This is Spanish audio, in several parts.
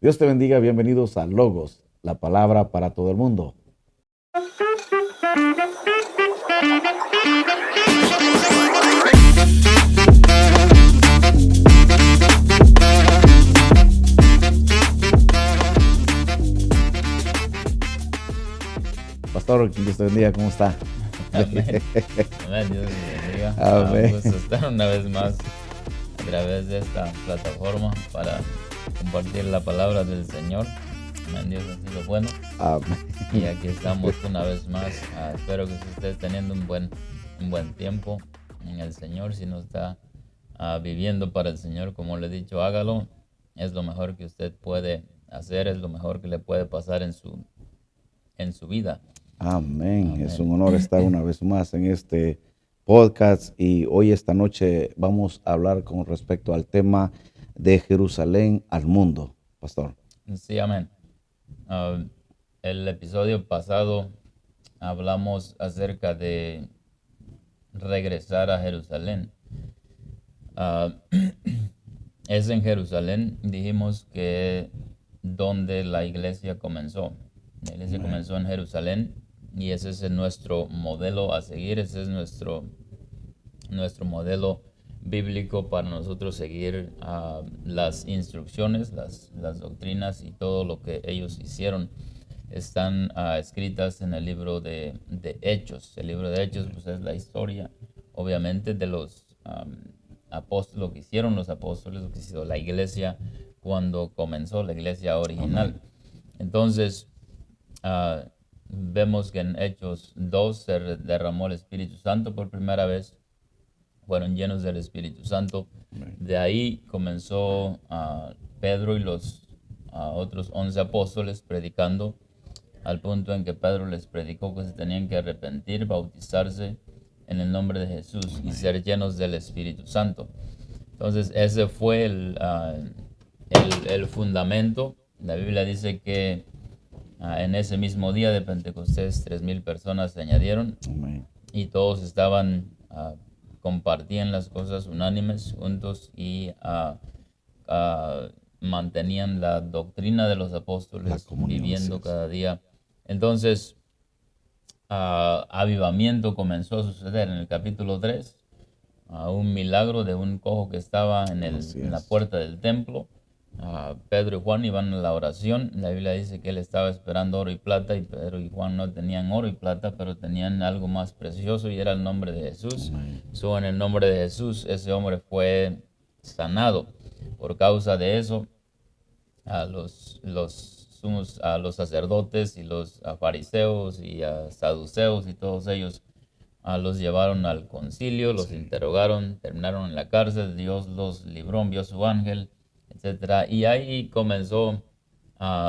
Dios te bendiga, bienvenidos a Logos, la palabra para todo el mundo. Pastor, Dios te bendiga, ¿cómo está? Amén. Amén. Dios les bendiga. Amén. Un gusto estar una vez más a través de esta plataforma para compartir la palabra del Señor. Amén. Dios ha sido bueno. Amén. Y aquí estamos una vez más. Espero que usted esté teniendo un buen tiempo en el Señor. Si no está viviendo para el Señor, como le he dicho, hágalo. Es lo mejor que usted puede hacer, es lo mejor que le puede pasar en su vida. Amén. Amén. Es un honor estar una vez más en este podcast y hoy esta noche vamos a hablar con respecto al tema de Jerusalén al mundo, Pastor. Sí, amén. El episodio pasado hablamos acerca de regresar a Jerusalén. Es en Jerusalén, dijimos que donde la iglesia comenzó. La iglesia comenzó en Jerusalén y ese es nuestro modelo a seguir, ese es nuestro modelo bíblico para nosotros seguir las instrucciones, las doctrinas y todo lo que ellos hicieron. Están escritas en el libro de Hechos. El libro de Hechos pues, es la historia, obviamente, de los apóstoles, lo que hicieron los apóstoles, lo que hizo la iglesia cuando comenzó, la iglesia original. Entonces, vemos que en Hechos 2 se derramó el Espíritu Santo por primera vez. Fueron llenos del Espíritu Santo. De ahí comenzó Pedro y los otros 11 apóstoles predicando, al punto en que Pedro les predicó que se tenían que arrepentir, bautizarse en el nombre de Jesús y ser llenos del Espíritu Santo. Entonces ese fue el fundamento. La Biblia dice que en ese mismo día de Pentecostés 3,000 personas se añadieron. Amén. Y todos estaban compartían las cosas unánimes juntos y mantenían la doctrina de los apóstoles, viviendo cada día. Entonces, avivamiento comenzó a suceder en el capítulo 3, un milagro de un cojo que estaba en la puerta del templo. Pedro y Juan iban a la oración. La Biblia dice que él estaba esperando oro y plata, y Pedro y Juan no tenían oro y plata, pero tenían algo más precioso y era el nombre de Jesús. En el nombre de Jesús ese hombre fue sanado. Por causa de eso, a los sacerdotes y los fariseos y saduceos y todos ellos los llevaron al concilio, los interrogaron, terminaron en la cárcel. Dios los libró, envió su ángel, etcétera. Y ahí comenzó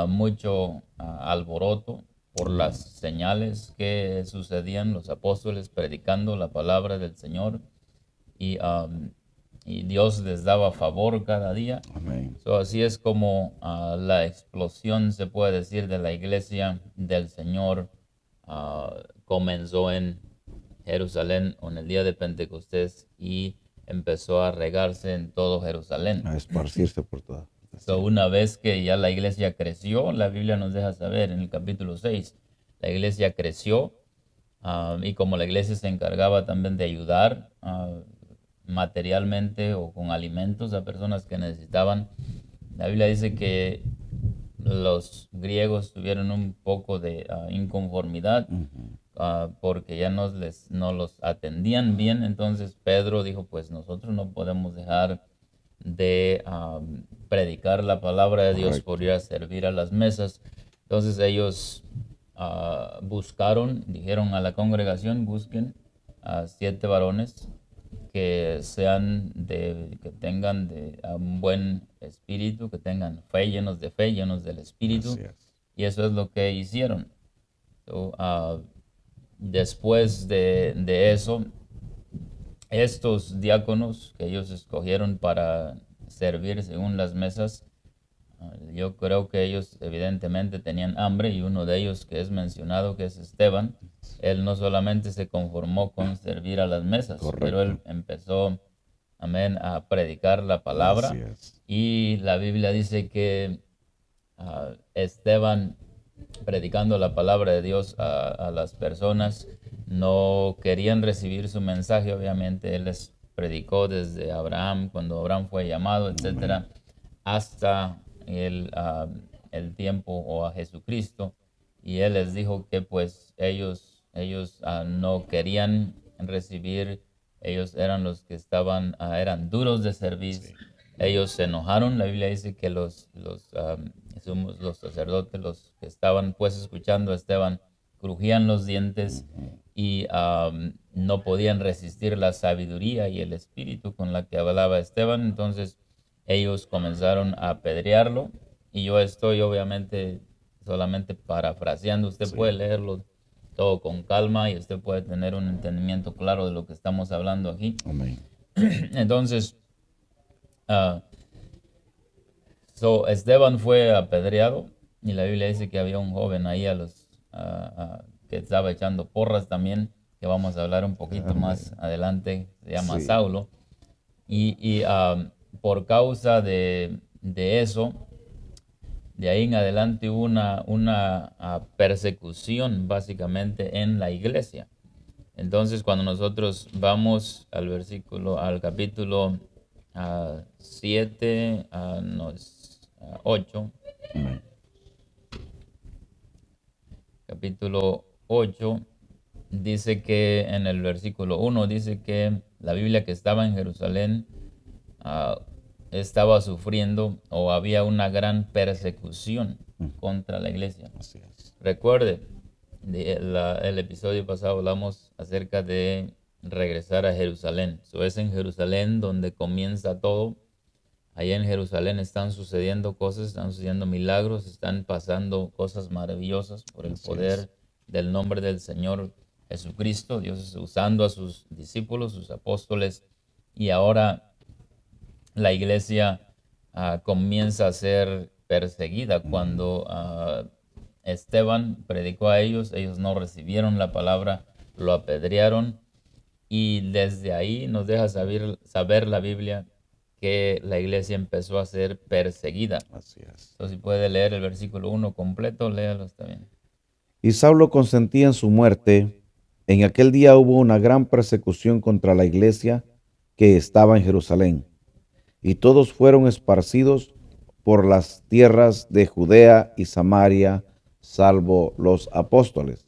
mucho alboroto por las señales que sucedían, los apóstoles predicando la palabra del Señor, y Dios les daba favor cada día. Amén. Así es como la explosión, se puede decir, de la iglesia del Señor comenzó en Jerusalén en el día de Pentecostés y empezó a regarse en todo Jerusalén. A esparcirse por toda. Una vez que ya la iglesia creció, la Biblia nos deja saber en el capítulo 6, la iglesia creció y como la iglesia se encargaba también de ayudar materialmente o con alimentos a personas que necesitaban, la Biblia dice que los griegos tuvieron un poco de inconformidad porque ya no los atendían bien. Entonces Pedro dijo, pues nosotros no podemos dejar de predicar la palabra de Dios por ir a servir a las mesas. Entonces ellos dijeron a la congregación, busquen a 7 varones que tengan un buen espíritu, que tengan fe, llenos de fe, llenos del espíritu. Y eso es lo que hicieron. Después de eso, estos diáconos que ellos escogieron para servir según las mesas, yo creo que ellos evidentemente tenían hambre, y uno de ellos que es mencionado, que es Esteban, él no solamente se conformó con servir a las mesas, pero él empezó, amén, a predicar la palabra. Y la Biblia dice que Esteban predicando la palabra de Dios a las personas, no querían recibir su mensaje, obviamente él les predicó desde Abraham, cuando Abraham fue llamado, etcétera, hasta el tiempo o a Jesucristo, y él les dijo que pues ellos no querían recibir, ellos eran los que eran duros de servir, Sí. ellos se enojaron. La Biblia dice que los sacerdotes, los que estaban pues escuchando a Esteban, crujían los dientes y no podían resistir la sabiduría y el espíritu con la que hablaba Esteban. Entonces ellos comenzaron a apedrearlo, y yo estoy obviamente solamente parafraseando. Usted Sí. puede leerlo todo con calma y usted puede tener un entendimiento claro de lo que estamos hablando aquí. Amén. Entonces, ah, Esteban fue apedreado, y la Biblia dice que había un joven ahí que estaba echando porras también, que vamos a hablar un poquito más Amén. adelante, se llama Sí. Saulo. Por causa de eso, de ahí en adelante hubo una persecución básicamente en la iglesia. Entonces, cuando nosotros vamos al capítulo 7, 8, Amén. capítulo 8, dice que en el versículo 1 dice que la Biblia que estaba en Jerusalén ah, estaba sufriendo, o había una gran persecución contra la iglesia. Así es. Recuerde, el episodio pasado hablamos acerca de regresar a Jerusalén. Eso es en Jerusalén donde comienza todo. Allá en Jerusalén están sucediendo cosas, están sucediendo milagros, están pasando cosas maravillosas por el Así es. poder del nombre del Señor Jesucristo. Dios está usando a sus discípulos, sus apóstoles, y ahora la iglesia comienza a ser perseguida. Cuando Esteban predicó a ellos no recibieron la palabra, lo apedrearon, y desde ahí nos deja saber la Biblia que la iglesia empezó a ser perseguida. Así es. Entonces, si puede leer el versículo 1 completo, léalo, está bien. Y Saulo consentía en su muerte. En aquel día hubo una gran persecución contra la iglesia que estaba en Jerusalén, y todos fueron esparcidos por las tierras de Judea y Samaria, salvo los apóstoles.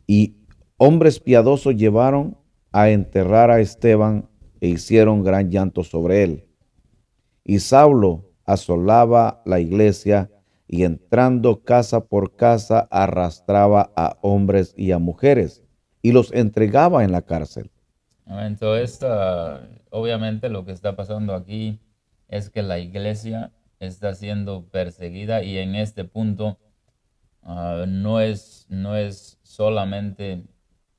Y hombres piadosos llevaron a enterrar a Esteban e hicieron gran llanto sobre él. Y Saulo asolaba la iglesia y entrando casa por casa arrastraba a hombres y a mujeres y los entregaba en la cárcel. Entonces, obviamente lo que está pasando aquí es que la iglesia está siendo perseguida, y en este punto no es solamente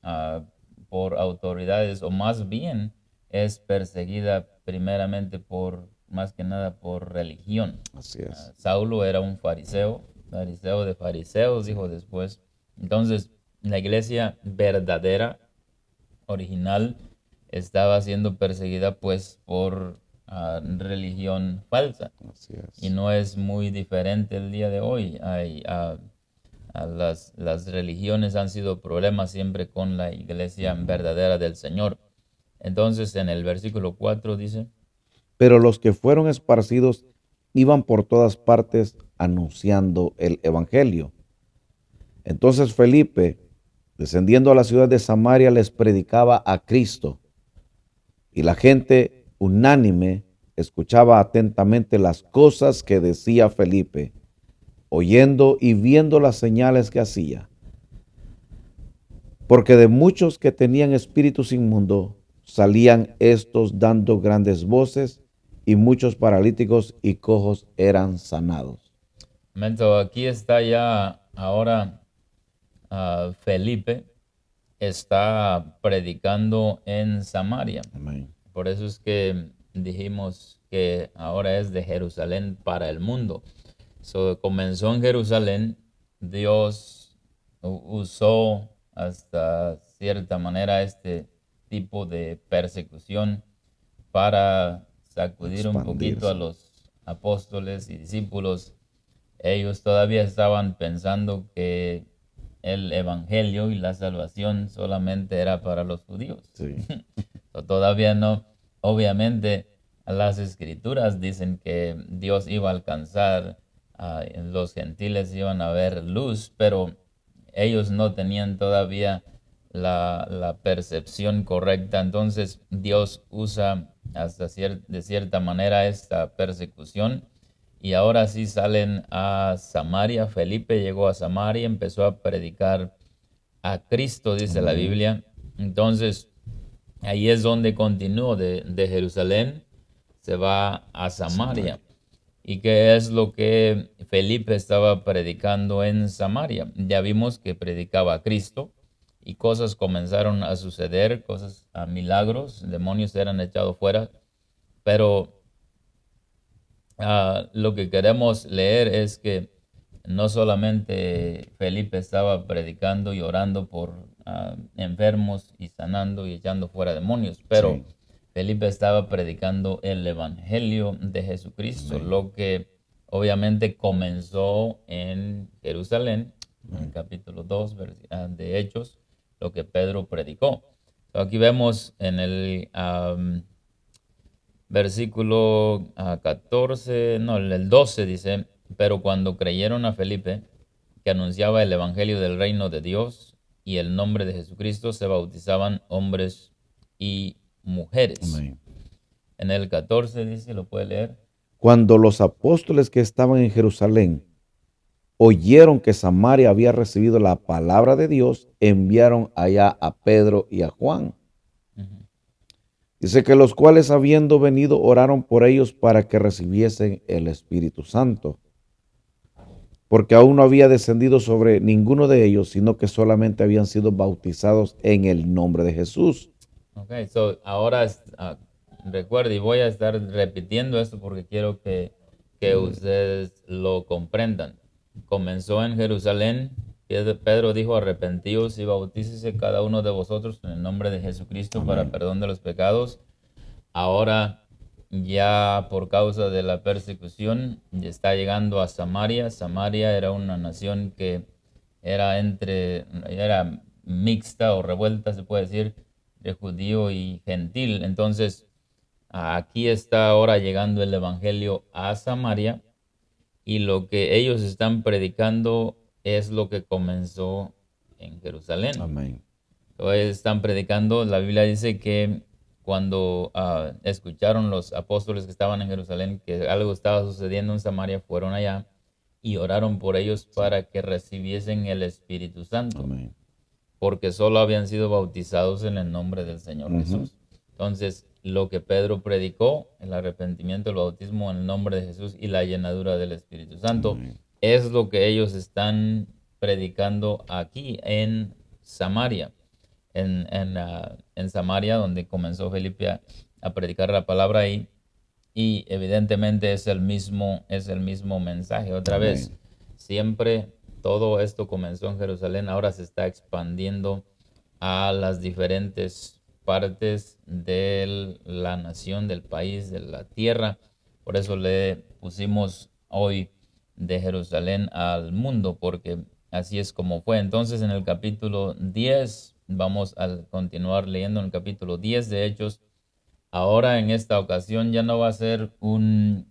ah, por autoridades, o más bien es perseguida primeramente más que nada por religión. Así es. Saulo era un fariseo de fariseos, Sí. dijo después. Entonces, la iglesia verdadera, original, estaba siendo perseguida pues por religión falsa. Así Y es. no es muy diferente el día de hoy. Las religiones han sido problemas siempre con la iglesia verdadera del Señor. Entonces, en el versículo 4 dice, Pero los que fueron esparcidos iban por todas partes anunciando el evangelio. Entonces Felipe, descendiendo a la ciudad de Samaria, les predicaba a Cristo. Y la gente unánime escuchaba atentamente las cosas que decía Felipe, oyendo y viendo las señales que hacía. Porque de muchos que tenían espíritus inmundos salían estos dando grandes voces, y muchos paralíticos y cojos eran sanados. momento, aquí está ya ahora Felipe está predicando en Samaria. Amén. Por eso es que dijimos que ahora es de Jerusalén para el mundo. Comenzó en Jerusalén. Dios usó hasta cierta manera este tipo de persecución para sacudir un poquito a Expandirse. los apóstoles y discípulos ellos todavía estaban pensando que el evangelio y la salvación solamente era para los judíos. Sí. O todavía no. Obviamente, las escrituras dicen que Dios iba a alcanzar, los gentiles iban a ver luz, pero ellos no tenían todavía la percepción correcta. Entonces, Dios usa de cierta manera esta persecución. Y ahora sí salen a Samaria. Felipe llegó a Samaria, empezó a predicar a Cristo, dice la Amén. Biblia. Entonces, ahí es donde continuó de Jerusalén, se va a Samaria. Samaria. ¿Y qué es lo que Felipe estaba predicando en Samaria? Ya vimos que predicaba a Cristo y cosas comenzaron a suceder, cosas, a milagros, demonios eran echados fuera, pero lo que queremos leer es que no solamente Felipe estaba predicando y orando por enfermos y sanando y echando fuera demonios, pero Sí. Felipe estaba predicando el evangelio de Jesucristo, Amén. lo que obviamente comenzó en Jerusalén, en el Amén. capítulo 2 de Hechos, lo que Pedro predicó. Aquí vemos en el versículo 14, no, el 12 dice, pero cuando creyeron a Felipe, que anunciaba el evangelio del reino de Dios y el nombre de Jesucristo, se bautizaban hombres y mujeres. Amén. En el 14 dice, lo puede leer. Cuando los apóstoles que estaban en Jerusalén oyeron que Samaria había recibido la palabra de Dios, enviaron allá a Pedro y a Juan. Ujú. Dice que los cuales habiendo venido oraron por ellos para que recibiesen el Espíritu Santo, porque aún no había descendido sobre ninguno de ellos, sino que solamente habían sido bautizados en el nombre de Jesús. Ok, so ahora recuerde, y voy a estar repitiendo esto porque quiero que ustedes lo comprendan. Comenzó en Jerusalén. Pedro dijo, arrepentíos y bautícese cada uno de vosotros en el nombre de Jesucristo para Amén. perdón de los pecados. Ahora, ya por causa de la persecución, ya está llegando a Samaria. Samaria era una nación que era mixta o revuelta, se puede decir, de judío y gentil. Entonces, aquí está ahora llegando el evangelio a Samaria y lo que ellos están predicando es lo que comenzó en Jerusalén. Amén. Entonces, están predicando, la Biblia dice que cuando escucharon los apóstoles que estaban en Jerusalén que algo estaba sucediendo en Samaria, fueron allá y oraron por ellos Sí. para que recibiesen el Espíritu Santo, Amén. porque solo habían sido bautizados en el nombre del Señor Ujú. Jesús. Entonces, lo que Pedro predicó, el arrepentimiento, el bautismo en el nombre de Jesús y la llenadura del Espíritu Santo, Amén. es lo que ellos están predicando aquí en Samaria. En Samaria, donde comenzó Felipe a predicar la palabra ahí, y evidentemente es el mismo mensaje. Otra vez, Amén. siempre todo esto comenzó en Jerusalén, ahora se está expandiendo a las diferentes partes de la nación, del país, de la tierra. Por eso le pusimos hoy de Jerusalén al mundo, porque así es como fue. Entonces, en el capítulo 10 vamos a continuar leyendo en el capítulo 10 de Hechos. Ahora en esta ocasión ya no va a ser un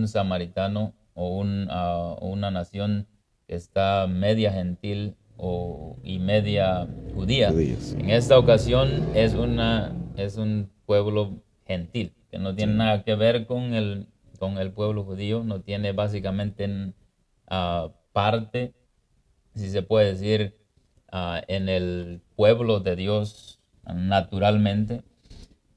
samaritano o una nación que está media gentil y media judía. Judíos, sí. En esta ocasión es un pueblo gentil, que no tiene Sí. nada que ver con el pueblo judío, no tiene básicamente parte, si se puede decir, en el pueblo de Dios naturalmente.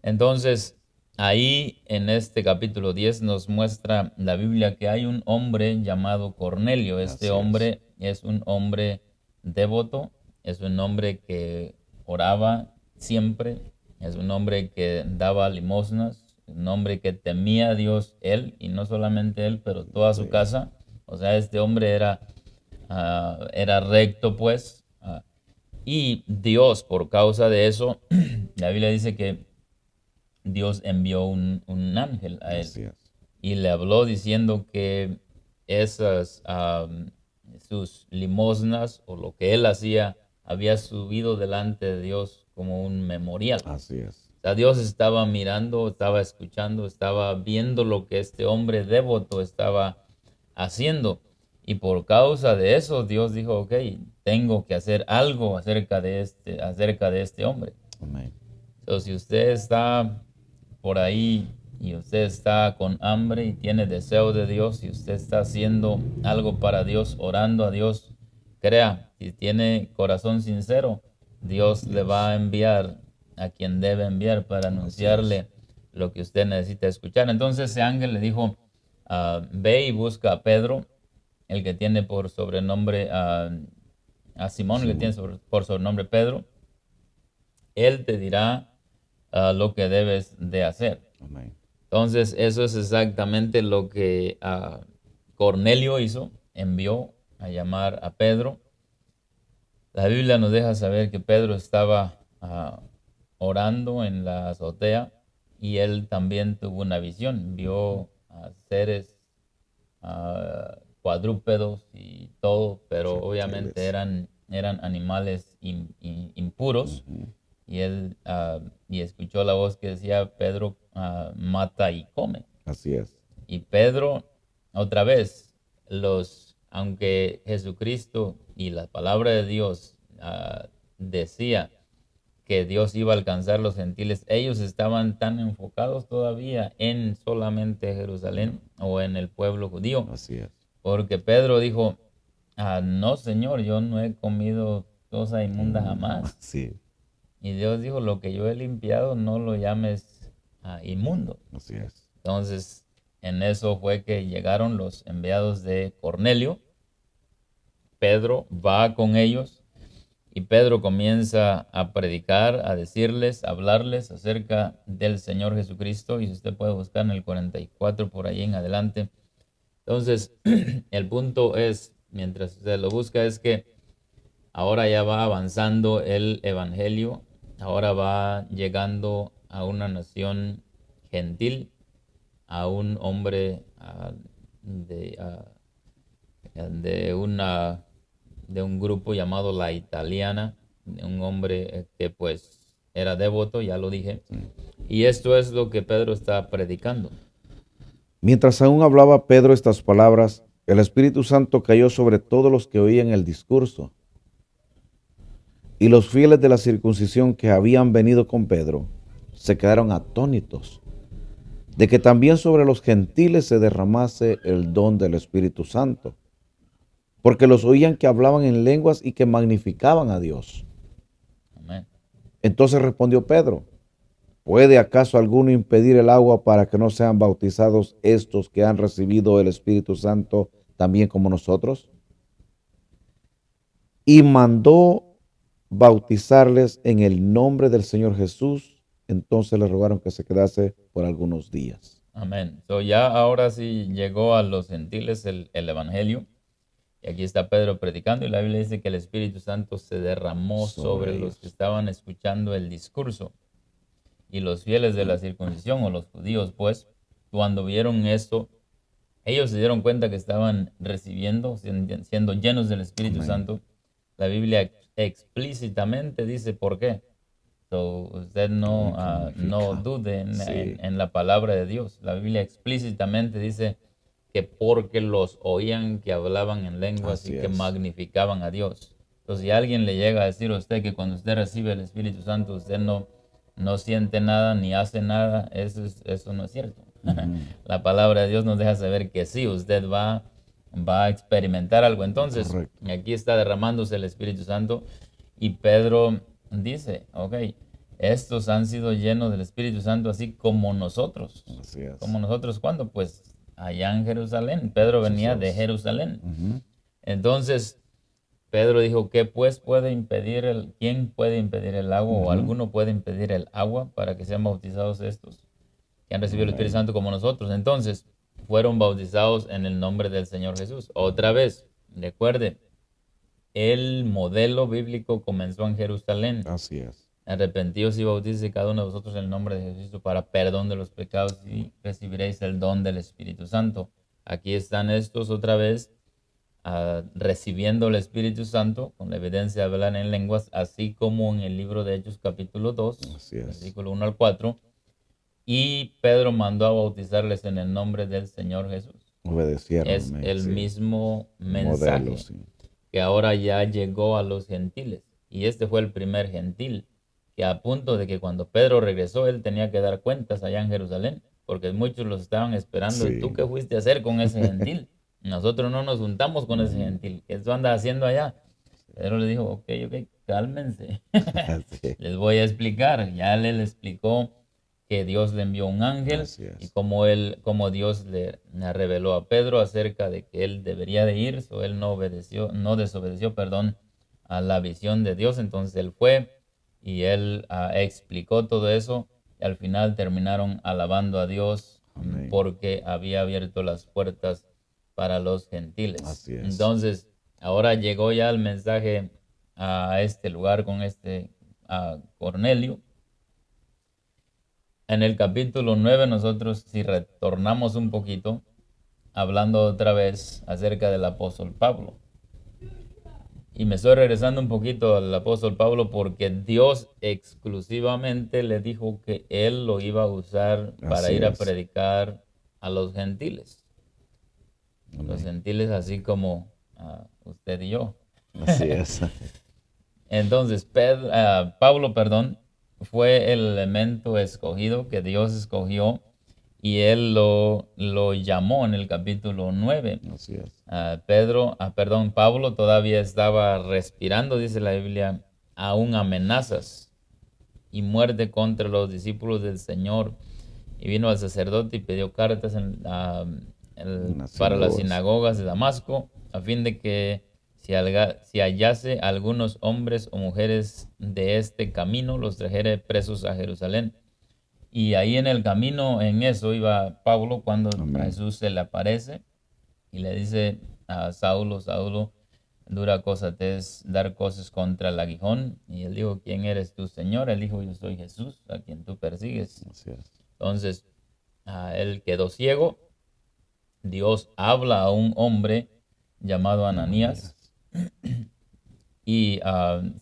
Entonces, ahí en este capítulo 10 nos muestra la Biblia que hay un hombre llamado Cornelio. Este Así es. hombre es un hombre devoto, es un hombre que oraba siempre, es un hombre que daba limosnas, un hombre que temía a Dios, él, y no solamente él, pero toda su Sí. casa. O sea, este hombre era recto, pues. Y Dios, por causa de eso, la Biblia dice que Dios envió un ángel a él Así es. y le habló diciendo que esas, sus limosnas o lo que él hacía había subido delante de Dios como un memorial. Así es. O sea, Dios estaba mirando, estaba escuchando, estaba viendo lo que este hombre devoto estaba haciendo. Y por causa de eso, Dios dijo, ok, tengo que hacer algo acerca de este hombre. Amén. So, si usted está por ahí y usted está con hambre y tiene deseo de Dios y usted está haciendo algo para Dios, orando a Dios, crea, si tiene corazón sincero, Dios le va a enviar a quien debe enviar para Así es. anunciarle lo que usted necesita escuchar. Entonces ese ángel le dijo, ve y busca a Pedro, el que tiene por sobrenombre a Simón, el que tiene por sobrenombre Pedro. Él te dirá lo que debes de hacer. Amén. Entonces, eso es exactamente lo que Cornelio hizo, envió a llamar a Pedro. La Biblia nos deja saber que Pedro estaba orando en la azotea y él también tuvo una visión, vio seres cuadrúpedos y todo, pero obviamente Reptiles. eran animales impuros Ujú. y él y escuchó la voz que decía, Pedro, mata y come. Así es. Y Pedro, otra vez, aunque Jesucristo y la palabra de Dios decía que Dios iba a alcanzar los gentiles, ellos estaban tan enfocados todavía en solamente Jerusalén o en el pueblo judío, Así es. porque Pedro dijo, no, Señor, yo no he comido cosa inmunda jamás. Sí. Y Dios dijo, lo que yo he limpiado no lo llames inmundo. Así es. Entonces, en eso fue que llegaron los enviados de Cornelio. Pedro va con ellos y Pedro comienza a predicar, a decirles, a hablarles acerca del Señor Jesucristo. Y si usted puede buscar en el 44 por ahí en adelante. Entonces, el punto es, mientras usted lo busca, es que ahora ya va avanzando el evangelio, ahora va llegando a una nación gentil, a un hombre de una de un grupo llamado La Italiana, de un hombre que pues era devoto, ya lo dije, y esto es lo que Pedro está predicando. Mientras aún hablaba Pedro estas palabras, el Espíritu Santo cayó sobre todos los que oían el discurso. Y los fieles de la circuncisión que habían venido con Pedro se quedaron atónitos de que también sobre los gentiles se derramase el don del Espíritu Santo, porque los oían que hablaban en lenguas y que magnificaban a Dios. Amén. Entonces respondió Pedro, ¿puede acaso alguno impedir el agua para que no sean bautizados estos que han recibido el Espíritu Santo también como nosotros? Y mandó bautizarles en el nombre del Señor Jesús. Entonces le rogaron que se quedase por algunos días. Amén. So ya ahora sí llegó a los gentiles el evangelio. Y aquí está Pedro predicando y la Biblia dice que el Espíritu Santo se derramó sobre los que Ellos. estaban escuchando el discurso. Y los fieles de la circuncisión o los judíos, pues, cuando vieron esto, ellos se dieron cuenta que estaban recibiendo, siendo llenos del Espíritu Amén. Santo. La Biblia explícitamente dice por qué. So, usted Amén. no Magnifica. dude Sí, en la palabra de Dios. La Biblia explícitamente dice que porque los oían que hablaban en lenguas y así que es. magnificaban a Dios. Entonces, si alguien le llega a decir a usted que cuando usted recibe el Espíritu Santo, usted no siente nada ni hace nada, eso no es cierto. Ujú. La palabra de Dios nos deja saber que sí, usted va a experimentar algo. Entonces, Correcto. aquí está derramándose el Espíritu Santo y Pedro dice, ok, estos han sido llenos del Espíritu Santo así como nosotros. Así es. ¿Como nosotros cuándo? Pues allá en Jerusalén. Pedro venía de Jesús. Jerusalén. Ujú. Entonces, Pedro dijo, ¿qué pues puede impedir quién puede impedir el agua o Ujú. alguno puede impedir el agua para que sean bautizados estos que han recibido el Espíritu Amén. Santo como nosotros? Entonces, fueron bautizados en el nombre del Señor Jesús. Otra vez, recuerde, el modelo bíblico comenzó en Jerusalén. Así es. Arrepentíos y bautícese cada uno de vosotros en el nombre de Jesucristo para perdón de los pecados y recibiréis el don del Espíritu Santo. aquí están estos otra vez recibiendo el Espíritu Santo con la evidencia de hablar en lenguas, así como en el libro de Hechos capítulo 2, Así es. versículo 1 al 4. Y Pedro mandó a bautizarles en el nombre del Señor Jesús. Obedecieron, Es amén. el Sí. mismo Modelo, mensaje sí. que ahora ya llegó a los gentiles. Y este fue el primer gentil, que a punto de que cuando Pedro regresó, él tenía que dar cuentas allá en Jerusalén, porque muchos los estaban esperando. ¿Y tú Sí. qué fuiste a hacer con ese gentil? Nosotros no nos juntamos con ese Ujú. gentil. ¿Qué eso anda haciendo allá? Pedro le dijo, ok, cálmense. Así, Les voy a explicar. Ya le explicó que Dios le envió un ángel así y es. como Dios le reveló a Pedro acerca de que él debería de ir, o él no desobedeció, perdón, a la visión de Dios. Entonces él fue y él explicó todo eso y al final terminaron alabando a Dios Amén. porque había abierto las puertas para los gentiles. Así es. Entonces, ahora llegó ya el mensaje a este lugar con a Cornelio. En el capítulo 9 nosotros, si retornamos un poquito, hablando otra vez acerca del apóstol Pablo. Y me estoy regresando un poquito al apóstol Pablo porque Dios exclusivamente le dijo que él lo iba a usar para Así ir a es. predicar a los gentiles. Los Amén. gentiles así como usted y yo. Así es. Entonces, Pablo, perdón, fue el elemento escogido que Dios escogió y él lo llamó en el capítulo 9. Así es. Pablo todavía estaba respirando, dice la Biblia, aún amenazas y muerte contra los discípulos del Señor. Y vino al sacerdote y pidió cartas Unas para las sinagogas. sinagogas de Damasco, a fin de que si hallase algunos hombres o mujeres de este camino, los trajere presos a Jerusalén. Y ahí en el camino, en eso iba Pablo cuando a Amén. Jesús se le aparece y le dice a Saulo, Saulo, dura cosa te es dar cosas contra el aguijón. Y él dijo, ¿quién eres tú, Señor? Él dijo, yo soy Jesús, a quien tú persigues. Así es. Entonces, él quedó ciego. Dios habla a un hombre llamado Ananías. Ananías. Y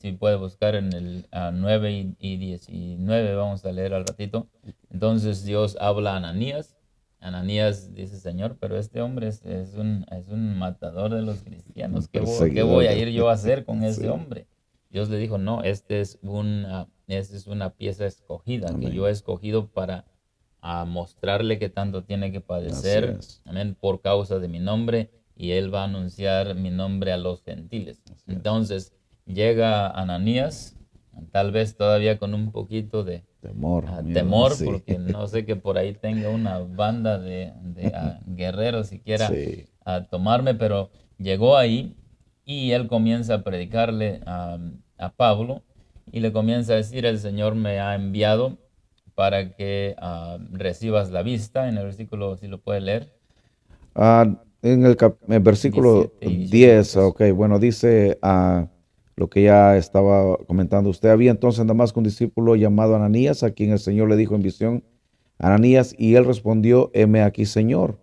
si puede buscar en el 9 y 19, vamos a leer al ratito. Entonces Dios habla a Ananías. Ananías dice, Señor, pero este hombre es un matador de los Un cristianos. ¿Qué perseguidor voy a de ir yo a hacer con ese Sí. hombre? Dios le dijo, no, este es una pieza escogida que yo Amén. he escogido para mostrarle que tanto tiene que Así padecer, es. amén, por causa de mi nombre, y él va a anunciar mi nombre a los gentiles. Así es. Entonces, llega Ananías, tal vez todavía con un poquito de Temor, miedo. temor, Sí. porque no sé que por ahí tenga una banda de guerreros siquiera Sí. a tomarme, pero llegó ahí y él comienza a predicarle a Pablo y le comienza a decir, el Señor me ha enviado para que recibas la vista, en el versículo, si lo puede leer, En el versículo 17 y 18 creo 10, que es. ok, bueno, dice lo que ya estaba comentando usted. Había entonces en Damasco un discípulo llamado Ananías, a quien el Señor le dijo en visión, Ananías, y él respondió, heme aquí, Señor.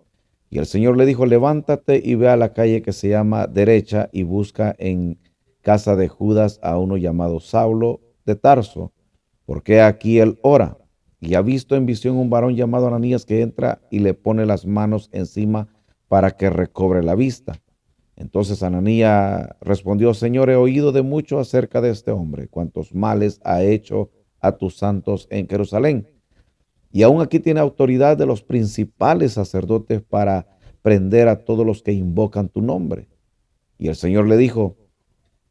Y el Señor le dijo, levántate y ve a la calle que se llama Derecha y busca en casa de Judas a uno llamado Saulo de Tarso, porque aquí él ora. Y ha visto en visión un varón llamado Ananías que entra y le pone las manos encima para que recobre la vista. Entonces Ananías respondió, Señor, he oído de mucho acerca de este hombre, cuantos males ha hecho a tus santos en Jerusalén. Y aún aquí tiene autoridad de los principales sacerdotes para prender a todos los que invocan tu nombre. Y el Señor le dijo,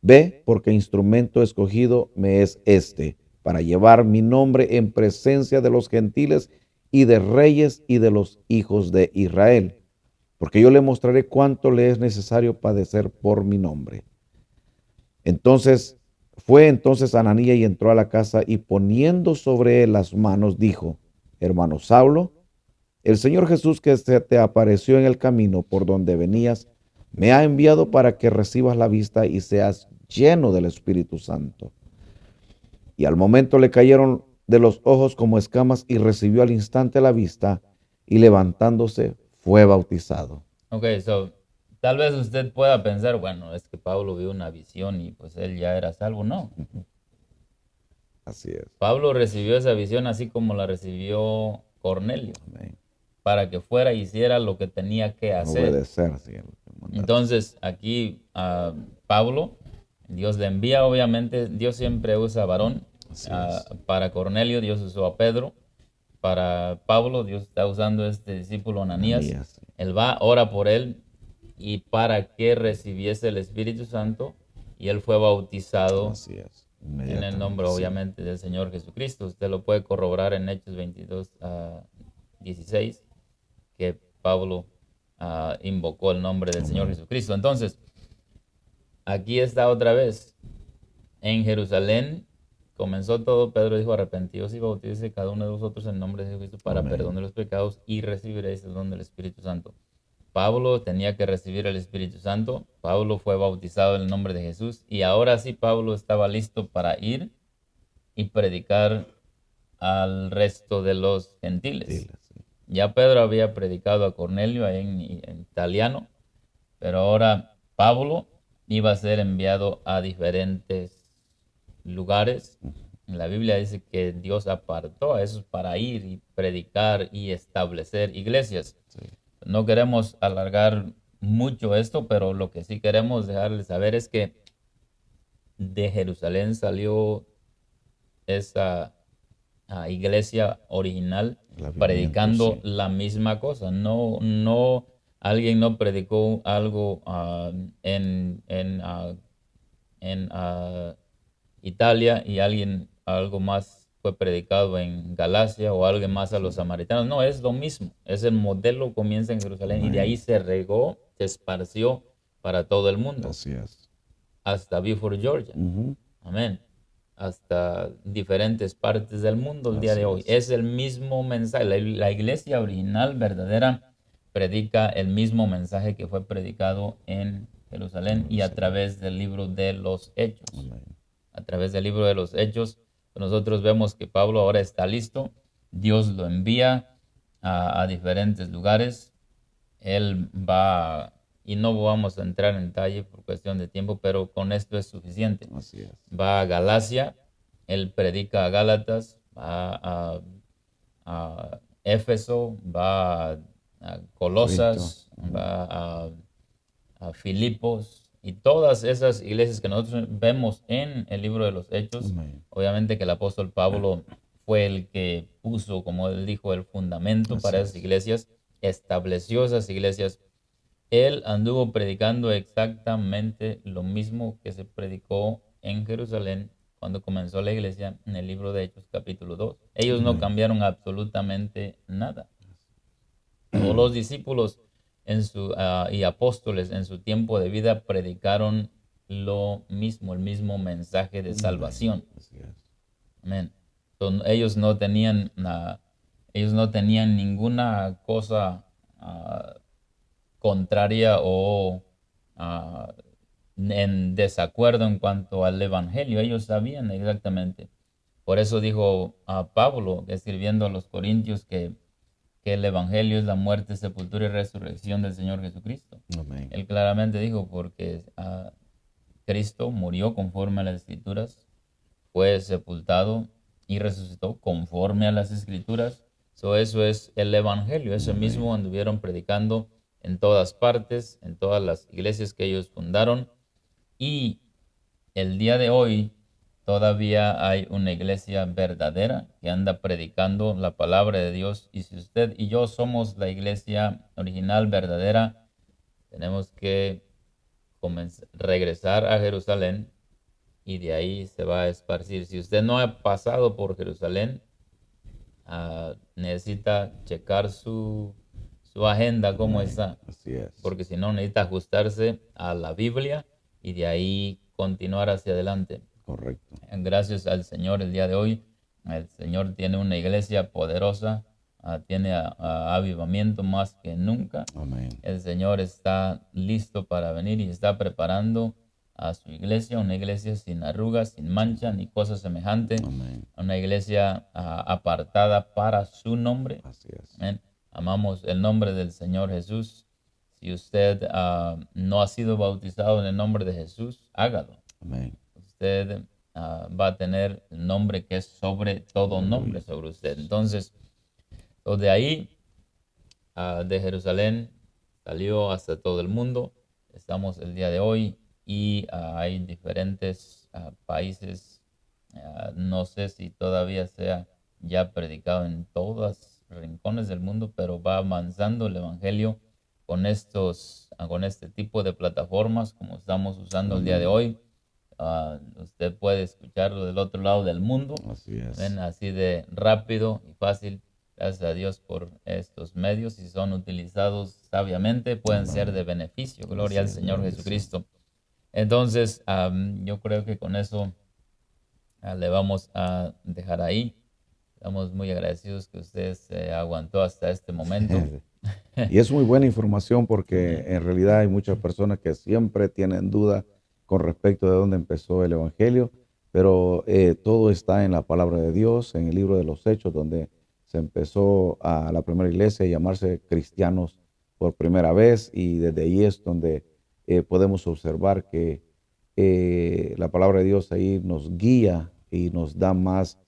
ve, porque instrumento escogido me es este, para llevar mi nombre en presencia de los gentiles y de reyes y de los hijos de Israel, porque yo le mostraré cuánto le es necesario padecer por mi nombre. Entonces fue entonces Ananías y entró a la casa y poniendo sobre él las manos, dijo, hermano Saulo, el Señor Jesús que se te apareció en el camino por donde venías, me ha enviado para que recibas la vista y seas lleno del Espíritu Santo. Y al momento le cayeron de los ojos como escamas y recibió al instante la vista y levantándose fue bautizado. Ok, so, tal vez usted pueda pensar, bueno, es que Pablo vio una visión y pues él ya era salvo. No, Así es. Pablo recibió esa visión así como la recibió Cornelio, Amén. para que fuera y hiciera lo que tenía que hacer. Obedecer, sí, el mandato. Entonces, aquí a Pablo, Dios le envía, obviamente, Dios siempre usa varón. Así es. Para Cornelio, Dios usó a Pedro. Para Pablo, Dios está usando este discípulo Ananías. Ananías, sí. Él va, ora por él y para que recibiese el Espíritu Santo y él fue bautizado Así es. en el nombre, Inmediatamente, sí. obviamente, del Señor Jesucristo. Usted lo puede corroborar en Hechos 22 a 16, que Pablo invocó el nombre del Señor Amén. Jesucristo. Entonces, aquí está otra vez. En Jerusalén comenzó todo. Pedro dijo: arrepentíos y bautícese cada uno de vosotros en nombre de Jesucristo para perdón Amén. de los pecados y recibiréis el don del Espíritu Santo. Pablo tenía que recibir el Espíritu Santo. Pablo fue bautizado en el nombre de Jesús y ahora sí Pablo estaba listo para ir y predicar al resto de los gentiles. Diles, sí. Ya Pedro había predicado a Cornelio ahí en italiano, pero ahora Pablo iba a ser enviado a diferentes lugares. La Biblia dice que Dios apartó a esos para ir y predicar y establecer iglesias. Sí. No queremos alargar mucho esto, pero lo que sí queremos dejarles saber es que de Jerusalén salió esa iglesia original El avivamiento, predicando sí. la misma cosa. No, no, alguien no predicó algo en Italia y alguien algo más fue predicado en Galacia o alguien más a Sí. los samaritanos. No, es lo mismo. Es el modelo, comienza en Jerusalén y de ahí Amén. se regó, se esparció para todo el mundo, Así es. hasta Beaufort, Georgia. Ujú. Amén. Hasta diferentes partes del mundo el día Así de hoy. es. Es el mismo mensaje. La iglesia original, verdadera, predica el mismo mensaje que fue predicado en Jerusalén y a Jerusalén. través del libro de los Hechos. Amén. A través del libro de los Hechos, nosotros vemos que Pablo ahora está listo. Dios lo envía a diferentes lugares. Él va, y no vamos a entrar en detalle por cuestión de tiempo, pero con esto es suficiente. Así es. Va a Galacia, él predica a Gálatas, va a Éfeso, va a Corinto. Colosas, Ujú. va a Filipos y todas esas iglesias que nosotros vemos en el libro de los Hechos. Amén. Obviamente que el apóstol Pablo fue el que puso, como él dijo, el fundamento Así para esas es. iglesias, estableció esas iglesias. Él anduvo predicando exactamente lo mismo que se predicó en Jerusalén cuando comenzó la iglesia en el libro de Hechos capítulo 2. Ellos no Amén. cambiaron absolutamente nada. Todos los discípulos y apóstoles en su tiempo de vida predicaron lo mismo, el mismo mensaje de Amén. salvación. Así es. Amén. Ellos no tenían, ellos no tenían ninguna cosa contraria o ah, en desacuerdo en cuanto al evangelio. Ellos sabían exactamente. Por eso dijo a Pablo, escribiendo a los Corintios, que el evangelio es la muerte, sepultura y resurrección del Señor Jesucristo. Amén. Él claramente dijo, porque Cristo murió conforme a las Escrituras, fue sepultado y resucitó conforme a las Escrituras. Eso es el evangelio, eso mismo Amén. anduvieron predicando en todas partes, en todas las iglesias que ellos fundaron. Y el día de hoy todavía hay una iglesia verdadera que anda predicando la palabra de Dios. Y si usted y yo somos la iglesia original, verdadera, tenemos que regresar a Jerusalén y de ahí se va a esparcir. Si usted no ha pasado por Jerusalén, necesita checar su agenda, cómo Amén. está, Así es. porque si no necesita ajustarse a la Biblia y de ahí continuar hacia adelante. Correcto. Gracias al Señor el día de hoy. El Señor tiene una iglesia poderosa, tiene avivamiento más que nunca. Amén. El Señor está listo para venir y está preparando a su iglesia, una iglesia sin arrugas, sin mancha ni cosa semejante, Amén. una iglesia apartada para su nombre. Así es. Amén. Amamos el nombre del Señor Jesús. Si usted no ha sido bautizado en el nombre de Jesús, hágalo. Amén. Usted va a tener el nombre que es sobre todo nombre sobre usted. Entonces, de ahí, de Jerusalén, salió hasta todo el mundo. Estamos el día de hoy y hay diferentes países. No sé si todavía sea ya predicado en todos los rincones del mundo, pero va avanzando el evangelio con este tipo de plataformas como estamos usando el día de hoy. Usted puede escucharlo del otro lado del mundo. Así es. Ven, así de rápido y fácil. Gracias a Dios por estos medios. Si son utilizados sabiamente, pueden ser de beneficio. Gloria al Señor Jesucristo. Entonces, yo creo que con eso le vamos a dejar ahí. Estamos muy agradecidos que usted se aguantó hasta este momento. Y es muy buena información porque Amén. en realidad hay muchas personas que siempre tienen dudas con respecto de dónde empezó el Evangelio, pero todo está en la palabra de Dios, en el libro de los Hechos, donde se empezó a la primera iglesia a llamarse cristianos por primera vez, y desde ahí es donde podemos observar que la palabra de Dios ahí nos guía y nos da más,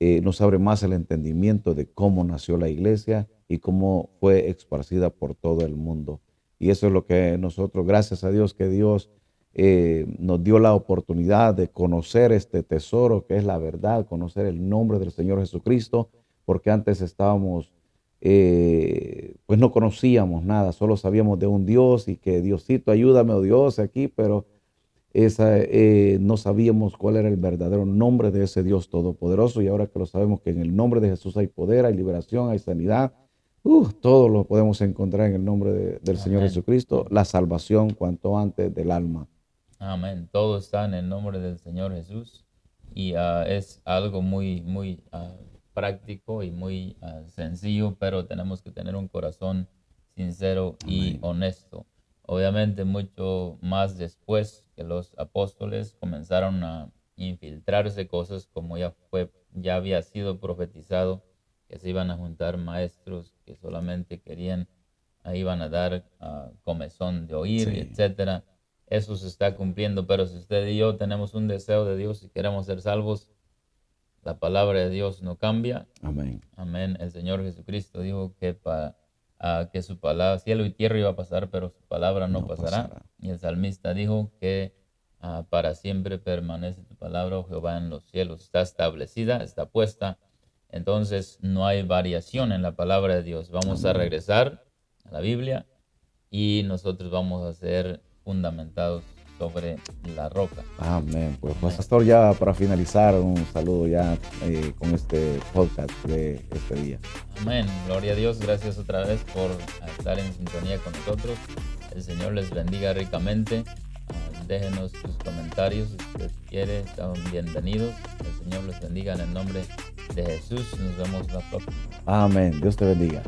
nos abre más el entendimiento de cómo nació la iglesia y cómo fue esparcida por todo el mundo. Y eso es lo que nosotros, gracias a Dios, que Dios nos dio la oportunidad de conocer este tesoro que es la verdad, conocer el nombre del Señor Jesucristo, porque antes estábamos, pues no conocíamos nada, solo sabíamos de un Dios y que Diosito, ayúdame, oh Dios, aquí, pero no sabíamos cuál era el verdadero nombre de ese Dios todopoderoso, y ahora que lo sabemos, que en el nombre de Jesús hay poder, hay liberación, hay sanidad, todo lo podemos encontrar en el nombre del Señor Amén. Jesucristo, la salvación cuanto antes del alma. Amén. Todo está en el nombre del Señor Jesús y es algo muy, muy práctico y muy sencillo, pero tenemos que tener un corazón sincero y Amén. honesto. Obviamente, mucho más después que los apóstoles comenzaron a infiltrarse cosas como ya había sido profetizado, que se iban a juntar maestros que solamente iban a dar comezón de oír, Sí. etcétera. Eso se está cumpliendo, pero si usted y yo tenemos un deseo de Dios y queremos ser salvos, la palabra de Dios no cambia. Amén. Amén. El Señor Jesucristo dijo que su palabra, cielo y tierra iba a pasar, pero su palabra no No pasará. pasará. Y el salmista dijo que para siempre permanece tu palabra, oh Jehová, en los cielos. Está establecida, está puesta. Entonces no hay variación en la palabra de Dios. Vamos a Amén. regresar a la Biblia y nosotros vamos a ser fundamentados sobre la roca. Amén. Pues, Amén. pastor, ya para finalizar, un saludo ya con este podcast de este día. Amén. Gloria a Dios. Gracias otra vez por estar en sintonía con nosotros. El Señor les bendiga ricamente. Déjenos sus comentarios si usted quiere. Están bienvenidos. El Señor les bendiga en el nombre de Jesús. Nos vemos la próxima. Amén. Dios te bendiga.